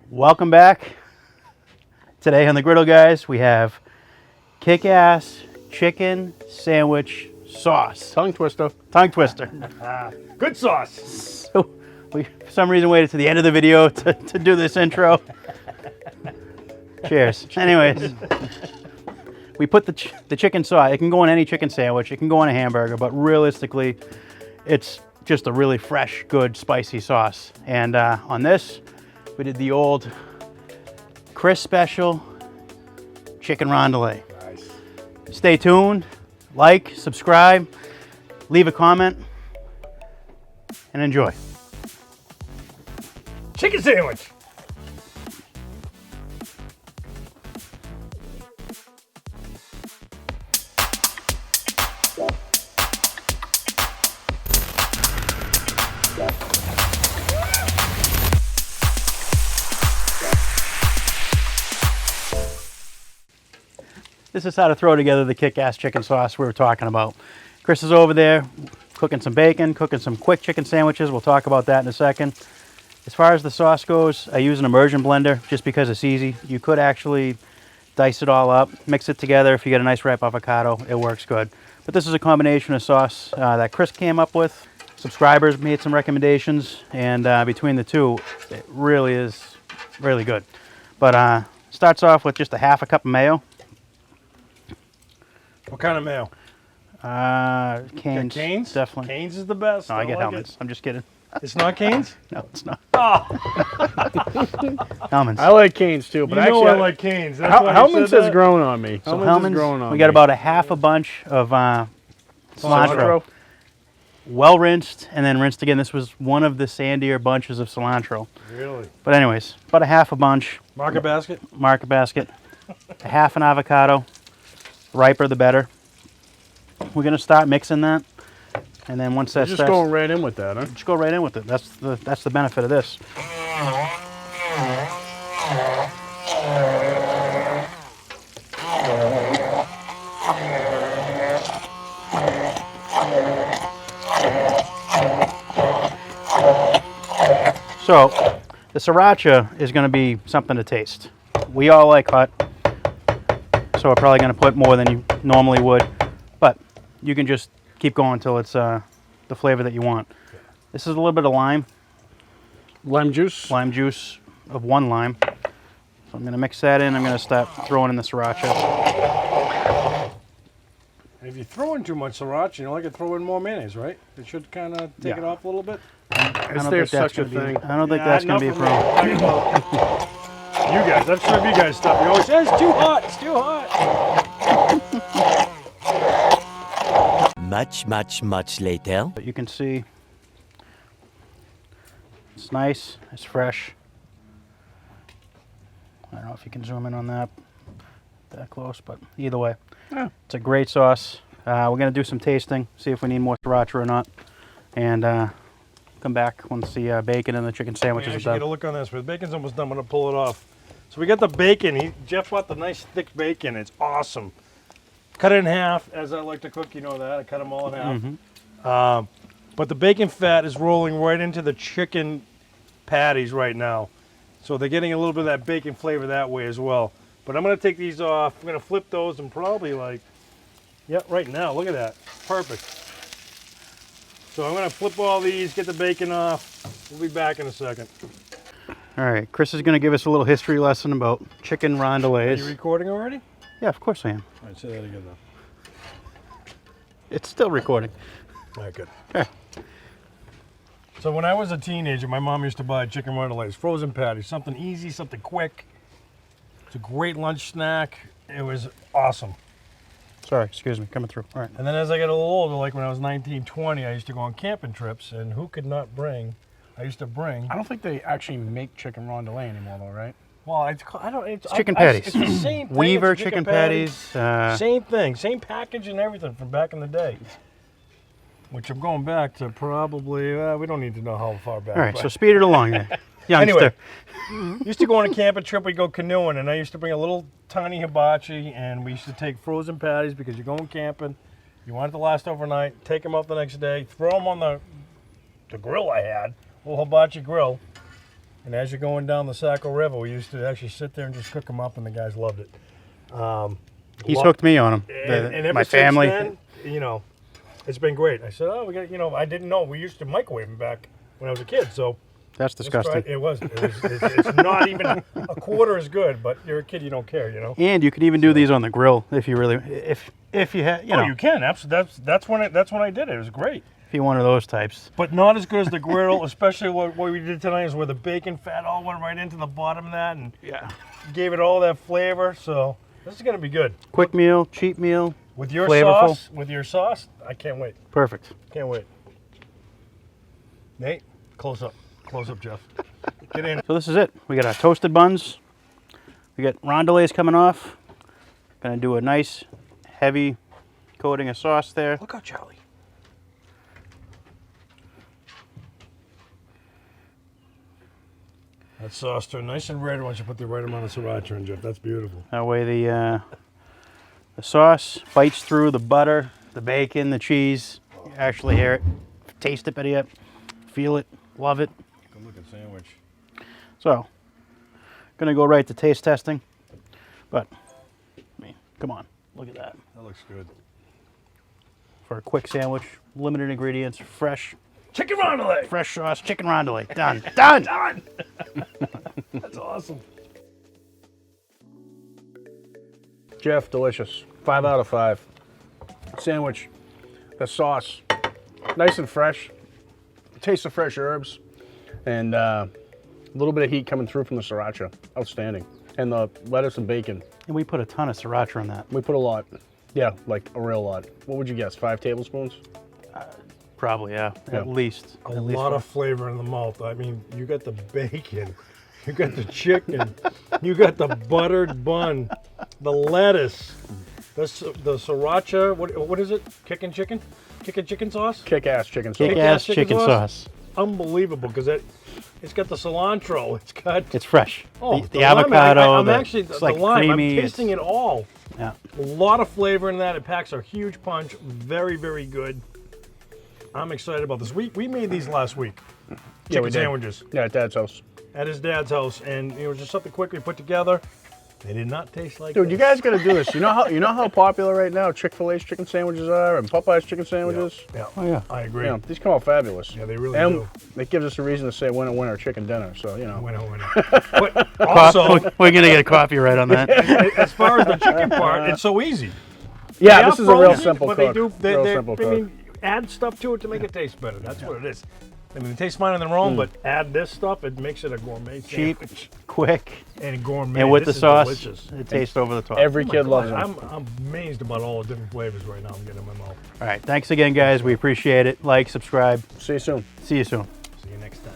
Welcome back. Today on the griddle, guys, we have kick-ass chicken sandwich sauce. Tongue twister. Tongue twister. Good sauce. So we, for some reason, waited to the end of the video to do this intro. Cheers. Anyways, we put the chicken sauce. It can go on any chicken sandwich. It can go on a hamburger, but realistically, it's just a really fresh, good, spicy sauce. And on this, we did the old Chris special chicken rondelay. Nice. Stay tuned, like, subscribe, leave a comment, and enjoy. Chicken sandwich. This is how to throw together the kick-ass chicken sauce we were talking about. Chris is over there cooking some bacon, cooking some quick chicken sandwiches. We'll talk about that in a second. As far as the sauce goes, I use an immersion blender just because it's easy. You could actually dice it all up, mix it together. If you get a nice ripe avocado, it works good. But this is a combination of sauce that Chris came up with. Subscribers made some recommendations, and between the two, it really is really good. But starts off with just a half a cup of mayo. What kind of mayo? Cane's. Cane's? Definitely. Cane's is the best. No, I get like Hellman's. I'm just kidding. It's not Cane's? No, it's not. Oh, Hellman's. I like Cane's too, but you actually know I like Cane's. That's why you Hellman's said has that? grown on me. So Hellman's has Hellman's, grown on we me. got about a half a bunch of cilantro. Well rinsed and then rinsed again. This was one of the sandier bunches of cilantro. Really? But anyways, about a half a bunch. Market basket? Market basket. A half an avocado. Riper the better. We're gonna start mixing that, and then once that You're just starts, going right in with that, huh? just go right in with it. That's the benefit of this. So the sriracha is going to be something to taste. We all like hot, so we're probably going to put more than you normally would, but you can just keep going until it's the flavor that you want. This is a little bit of lime juice of one lime. So I'm going to mix that in. I'm going to start throwing in the sriracha. If you throw in too much sriracha, you know, I could throw in more mayonnaise, right? It should kind of take it off a little bit. Is there such a thing? I don't think that's going to be a problem. You guys, I'm sure you guys stuff. You always say, it's too hot, it's too hot. Much later. But you can see it's nice, it's fresh. I don't know if you can zoom in on that close, but either way, it's a great sauce. We're going to do some tasting, see if we need more sriracha or not, and come back once the bacon and the chicken sandwiches I are should done. get a look on this, but the bacon's almost done. I'm going to pull it off. So we got the bacon. Jeff bought the nice thick bacon. It's awesome. Cut it in half, as I like to cook. You know that. I cut them all in half. Mm-hmm. But the bacon fat is rolling right into the chicken patties right now. So they're getting a little bit of that bacon flavor that way as well. But I'm going to take these off. I'm going to flip those and probably right now. Look at that. Perfect. So I'm going to flip all these, get the bacon off. We'll be back in a second. All right, Chris is going to give us a little history lesson about chicken Are rondelets. you recording already? Yeah, of course I am. All right, say that again though. It's still recording. All right, good. So when I was a teenager, my mom used to buy chicken rondelets, frozen patties, something easy, something quick. It's a great lunch snack. It was awesome. Sorry, excuse me, coming through. All right. And then as I got a little older, like when I was 19, 20, I used to go on camping trips, and who could not bring? I used to bring. I don't think they actually make chicken rondelay anymore, though, right? Well, I don't. It's Chicken patties. It's the same thing. Weaver It's chicken patties. Same thing, same package and everything from back in the day. Which I'm going back to probably. We don't need to know how far back. All right, but- so speed it along there. Youngster. Anyway, used to go on a camping trip, we'd go canoeing, and I used to bring a little tiny hibachi, and we used to take frozen patties because you're going camping. You want it to last overnight, take them out the next day, throw them on the grill I had, little hibachi grill, And as you're going down the Saco River, we used to actually sit there and just cook them up, and the guys loved it. He's hooked me on them. And ever My since family. then, you know, it's been great. I said, oh, we got, you know, I didn't know we used to microwave them back when I was a kid. So That's disgusting. it was. It's not even a quarter as good, but you're a kid, you don't care, you know. And you can even do these on the grill if you really, if you had, you know, You can absolutely. That's when I did it. It was great. if you're one of those types. But not as good as the griddle, especially what we did tonight is where the bacon fat all went right into the bottom of that and Yeah. gave it all that flavor. So this is gonna be good. Quick meal, cheap meal, With your flavorful. sauce, I can't wait. Perfect. Can't wait. Nate, close up, Jeff. Get in. So this is it. We got our toasted buns. We got rondelets coming off. Gonna do a nice heavy coating of sauce there. Look out, Charlie. That sauce turned nice and red once you put the right amount of sriracha in, Jeff. That's beautiful. That way the sauce bites through the butter, the bacon, the cheese. You actually hear it, taste it better yet, feel it, love it. Good looking sandwich. So, gonna go right to taste testing. But, I mean, come on, look at that. That looks good. For a quick sandwich, limited ingredients, fresh Chicken rondelette. sauce, chicken rondelette. Done, done. Done. That's awesome. Jeff, delicious. 5 out of 5. Sandwich, the sauce, nice and fresh. Taste of fresh herbs, and a little bit of heat coming through from the sriracha. Outstanding. And the lettuce and bacon. And we put a ton of sriracha in that. We put a lot. Yeah, like a real lot. What would you guess? 5 tablespoons? Probably, yeah, Yeah. at least. A At least lot of flavor in the mouth. I mean, you got the bacon, you got the chicken, you got the buttered bun, the lettuce, the sriracha. What is it? Kicking chicken sauce. Kick-ass chicken sauce. kick-ass chicken sauce. Unbelievable, because it's got the cilantro. It's got It's fresh. oh the lime. avocado. I'm the, actually it's the like lime. creamy. I'm tasting it all. Yeah. A lot of flavor in that. It packs a huge punch. Very, very good. I'm excited about this. We made these last week. Chicken we did. sandwiches Yeah, at Dad's house. at his dad's house, and it was just something quick we put together. They did not taste like Dude, this. you guys got to do this. You know how popular right now Chick-fil-A's chicken sandwiches are and Popeye's chicken sandwiches. Yeah, Oh yeah. I agree. You know, these come out fabulous. Yeah, they really and do. it gives us a reason to say winner, winner, chicken dinner. So you know. Winner. But also, We're gonna get a copyright on that. as far as the chicken part, it's so easy. Yeah, They this are is a real frozen, simple but cook. Real simple I cook. mean, add stuff to it to make it taste better. That's what it is. I mean, it tastes fine on their own, but add this stuff, it makes it a gourmet Cheap, sandwich. quick, And gourmet. and with This the is sauce, delicious. it tastes over the top. Every Oh my kid God, loves them. I'm amazed about all the different flavors right now I'm getting in my mouth. All right, thanks again, guys. We appreciate it. Like, subscribe. See you soon. See you soon. See you next time.